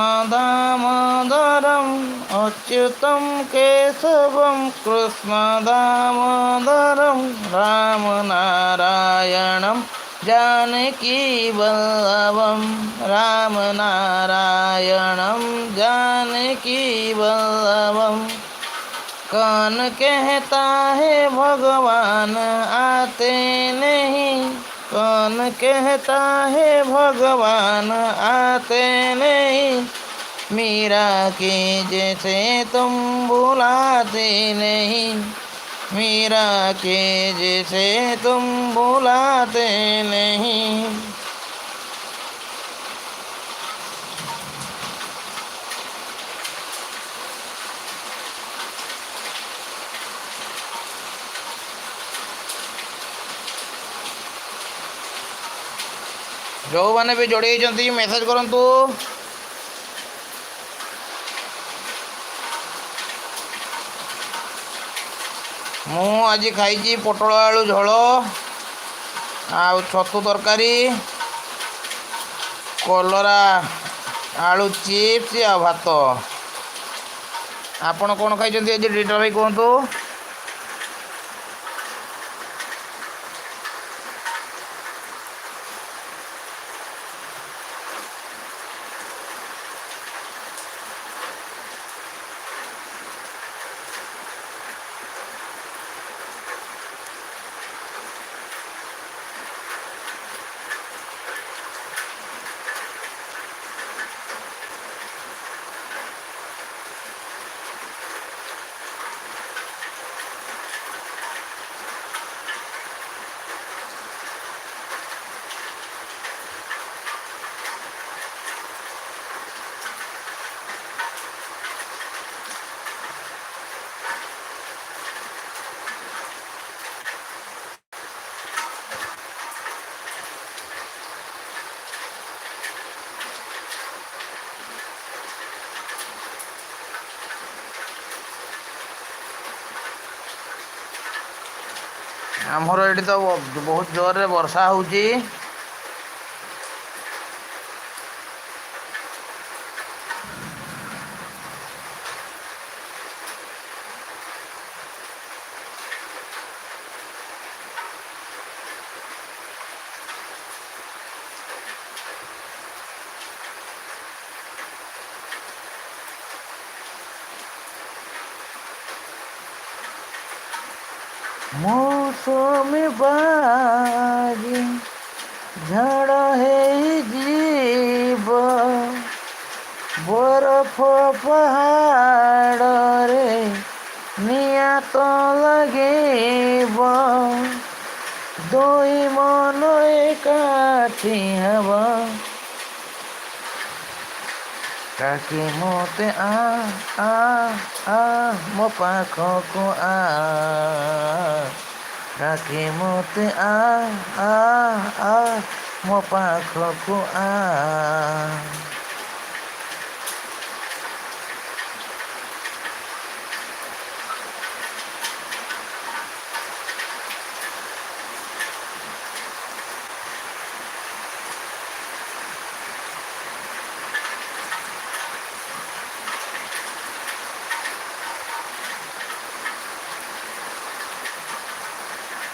दामोदरम् अच्युतं केशवं कृष्णदामोदरं रामनारायणं जानकीवल्लभं रामनारायणं जानकीवल्लभम्। कौन कहता है भगवान आते नहीं, कौन कहता है भगवान आते नहीं, मीरा के जैसे तुम बुलाते नहीं, मीरा के जैसे तुम बुलाते नहीं। जो मैंने भी जोड़ी मेसेज करंतु। मु आज खाई पोटल आलू झोल आ छतु तरकारी कलरा आलू चिप्स आ भात। आपण कौन खाई आज डिटेल भाई कहतु। आमर ये तो बहुत जोर रे वर्षा होची। मौसमी बाजी झड़ है जीव बरफ पहाड़ रे निया तो लगे दोई मन एकाठी हवा काकी मोते आ मो पाखको काकी मोते आ मो पाखको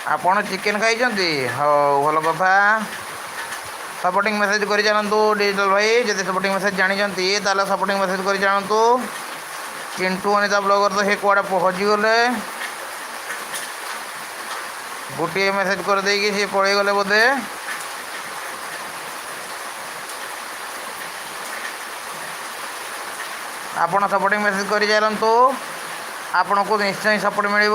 आपण चिकेन खाई हाँ भल कथा। सपोर्टिंग मेसेज कर जानतु डिजिटल भाई जब सपोर्टिंग मेसेज जानी ताले सपोर्टिंग मेसेज कर जानतु। चिंटू अनिता ब्लॉगर तो हे कुआड़े पहुँची गले गोटे मेसेज कर देगी सी पड़े गले बोधे। आपण सपोर्टिंग मेसेज कर जानतु आपन को निश्चय सपोर्ट मिल।